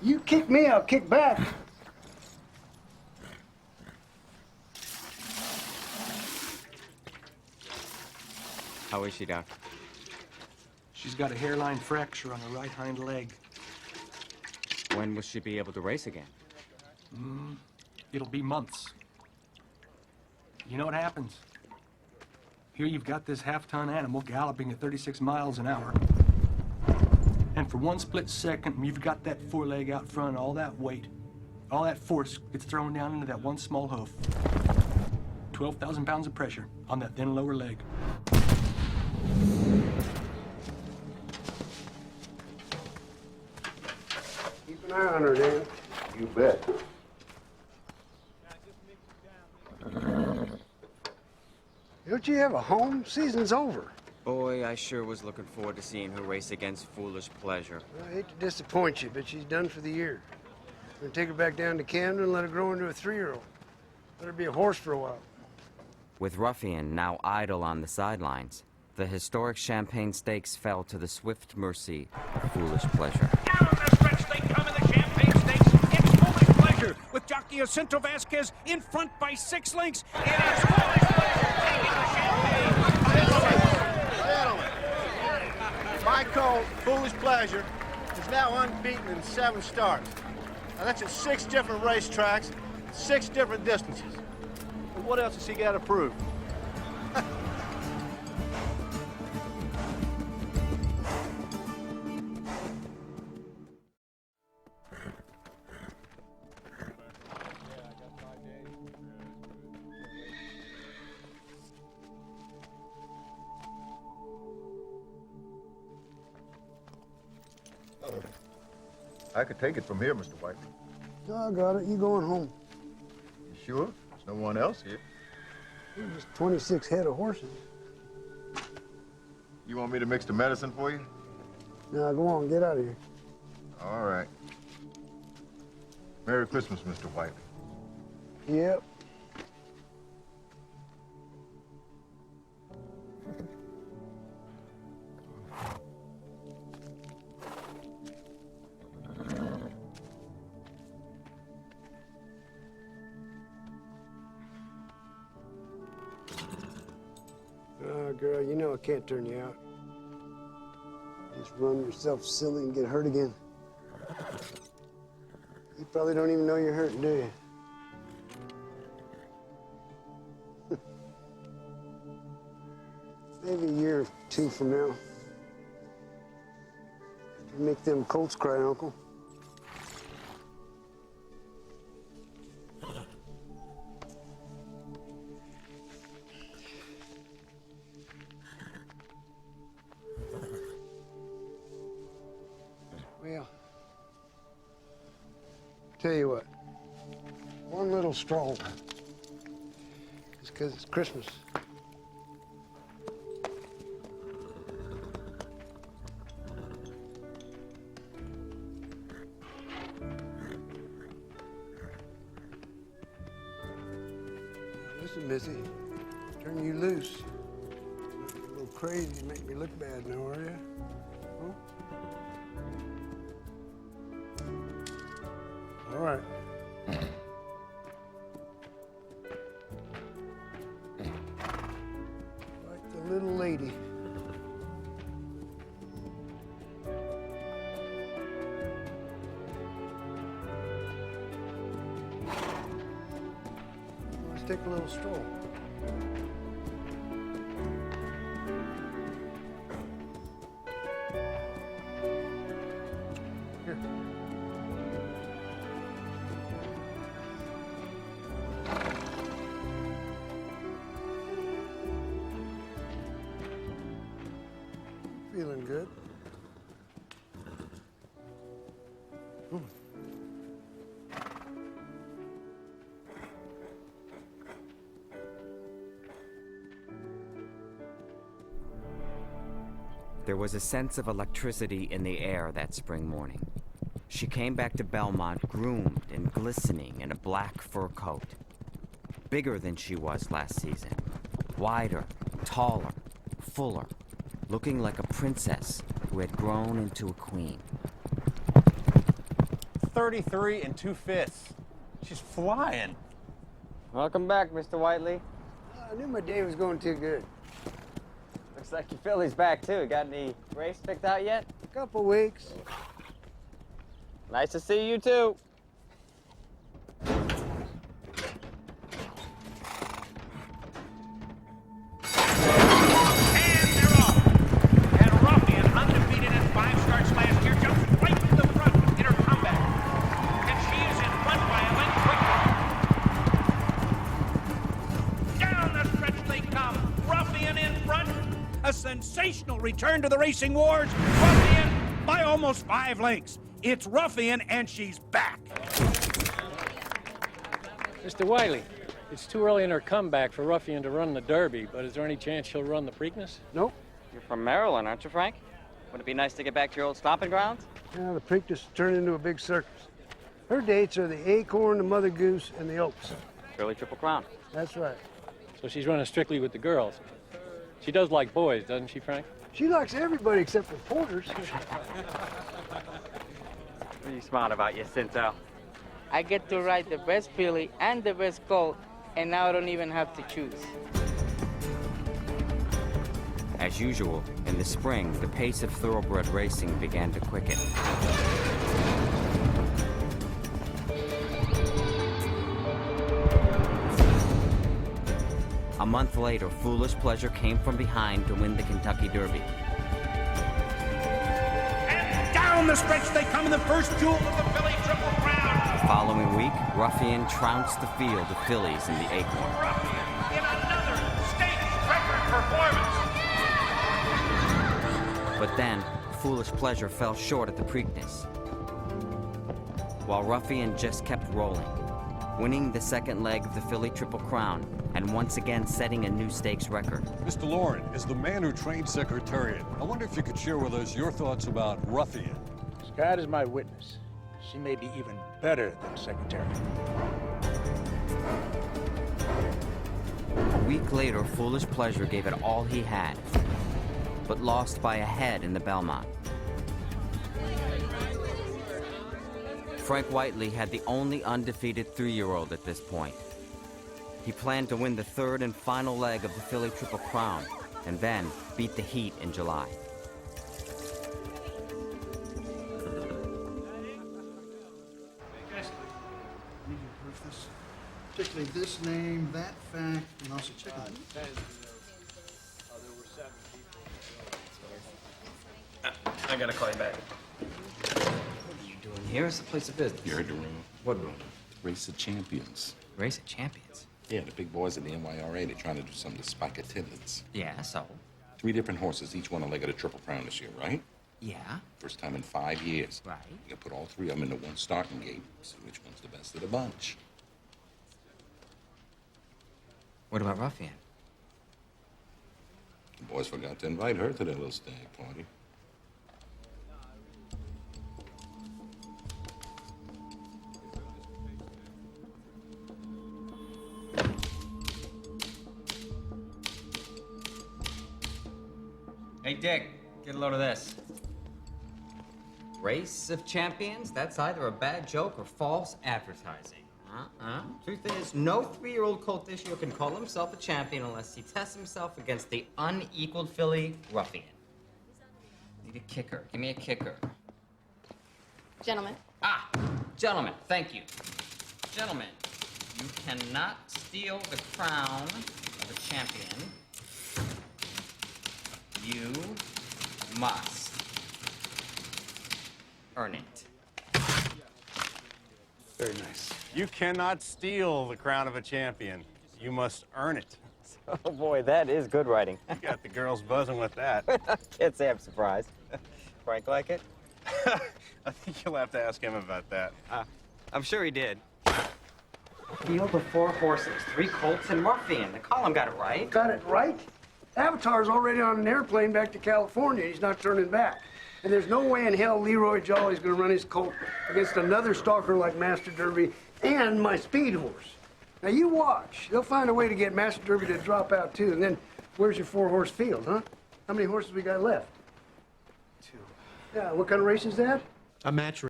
You kick me, I'll kick back. How is she, Doc? She's got a hairline fracture on her right hind leg. When will she be able to race again? It'll be months. You know what happens? Here you've got this half-ton animal galloping at 36 miles an hour. And for one split second, you've got that foreleg out front, all that weight, all that force gets thrown down into that one small hoof. 12,000 pounds of pressure on that thin lower leg. Keep an eye on her, Dan. You bet. Don't you have a home? Season's over. Boy, I sure was looking forward to seeing her race against Foolish Pleasure. I hate to disappoint you, but she's done for the year. I'm gonna take her back down to Camden and let her grow into a 3-year-old. Let her be a horse for a while. With Ruffian now idle on the sidelines, the historic Champagne Stakes fell to the swift mercy of Foolish Pleasure. Down the stretch they come in the Champagne Stakes. It's Foolish Pleasure with jockey Jacinto Vasquez in front by 6 lengths. It is Foolish Pleasure taking the Champagne. Gentlemen, my colt, Foolish Pleasure, is now unbeaten in 7 starts. Now that's at 6 different racetracks, 6 different distances. And what else has he got to prove? I could take it from here, Mr. White. No, I got it. You going home. You sure? There's no one else here. There's just 26 head of horses. You want me to mix the medicine for you? Now, go on. Get out of here. All right. Merry Christmas, Mr. Whiteley. Yep. Oh, girl, you know I can't turn you out. Just run yourself silly and get hurt again. You probably don't even know you're hurting, do you? Maybe a year or 2 from now. You make them colts cry, Uncle. Well, tell you what, one little stroll. Just 'cause it's Christmas. Now, listen, Missy, turn you loose. You're a little crazy to make me look bad now, are you? Huh? All right. Like the little lady. Let's take a little stroll. Here. Feeling good. There was a sense of electricity in the air that spring morning. She came back to Belmont groomed and glistening in a black fur coat. Bigger than she was last season. Wider, taller, fuller, looking like a princess who had grown into a queen. 133 and 2/5. She's flying. Welcome back, Mr. Whiteley. I knew my day was going too good. Looks like your filly's back, too. Got any race picked out yet? A couple weeks. Nice to see you, too. And they're off. And Ruffian, undefeated in 5 starts last year, jumps right to the front in her comeback. And she is in front by a length quickly. Down the stretch they come. Ruffian in front. A sensational return to the racing wars. Ruffian by almost 5 lengths. It's Ruffian, and she's back. Mr. Wiley, it's too early in her comeback for Ruffian to run the Derby, but is there any chance she'll run the Preakness? Nope. You're from Maryland, aren't you, Frank? Would it be nice to get back to your old stomping grounds? Now the Preakness turned into a big circus. Her dates are the Acorn, the Mother Goose, and the Oaks. Surely Triple Crown. That's right. So she's running strictly with the girls. She does like boys, doesn't she, Frank? She likes everybody except for porters. What are you smart about, you Cinto? I get to ride the best filly and the best colt, and now I don't even have to choose. As usual, in the spring, the pace of thoroughbred racing began to quicken. A month later, Foolish Pleasure came from behind to win the Kentucky Derby. And down the stretch they come in the first jewel of the filly Triple Crown. The following week, Ruffian trounced the field of fillies in the Acorn. Ruffian in another state record performance. But then, Foolish Pleasure fell short at the Preakness, while Ruffian just kept rolling, winning the second leg of the filly Triple Crown and once again setting a new stakes record. Mr. Lauren, as the man who trained Secretariat, I wonder if you could share with us your thoughts about Ruffian. God is my witness. She may be even better than Secretariat. A week later, Foolish Pleasure gave it all he had, but lost by a head in the Belmont. Frank Whiteley had the only undefeated 3-year-old at this point. He planned to win the third and final leg of the filly Triple Crown, and then beat the heat in July. Particularly this name, that fact, and also check on I gotta call you back. What are you doing here? It's a place of business. You heard the room. What room? Race of Champions. Race of Champions. Yeah, the big boys at the NYRA, they're trying to do something to spike attendance. Yeah, so? 3 different horses, each won a leg of the Triple Crown this year, right? Yeah. First time in 5 years. Right. You can put all 3 of them into one starting gate, see which one's the best of the bunch. What about Ruffian? The boys forgot to invite her to their little stag party. Hey, Dick, get a load of this. Race of Champions? That's either a bad joke or false advertising. Truth is, no 3-year-old colt this year can call himself a champion unless he tests himself against the unequaled filly Ruffian. Need a kicker. Give me a kicker. Gentlemen. Gentlemen, thank you. Gentlemen, you cannot steal the crown of a champion. You must earn it. Very nice. You cannot steal the crown of a champion. You must earn it. Oh boy, that is good writing. You got the girls buzzing with that. Can't say I'm surprised. Frank like it? I think you'll have to ask him about that. I'm sure he did. Field of 4 horses, 3 colts and Ruffian. The column got it right. Got it right? Avatar's already on an airplane back to California. He's not turning back. And there's no way in hell Leroy Jolly's gonna run his colt against another stalker like Master Derby and my speed horse. Now you watch. They'll find a way to get Master Derby to drop out too. And then where's your 4-horse field, huh? How many horses we got left? 2. Yeah, what kind of race is that? A match race.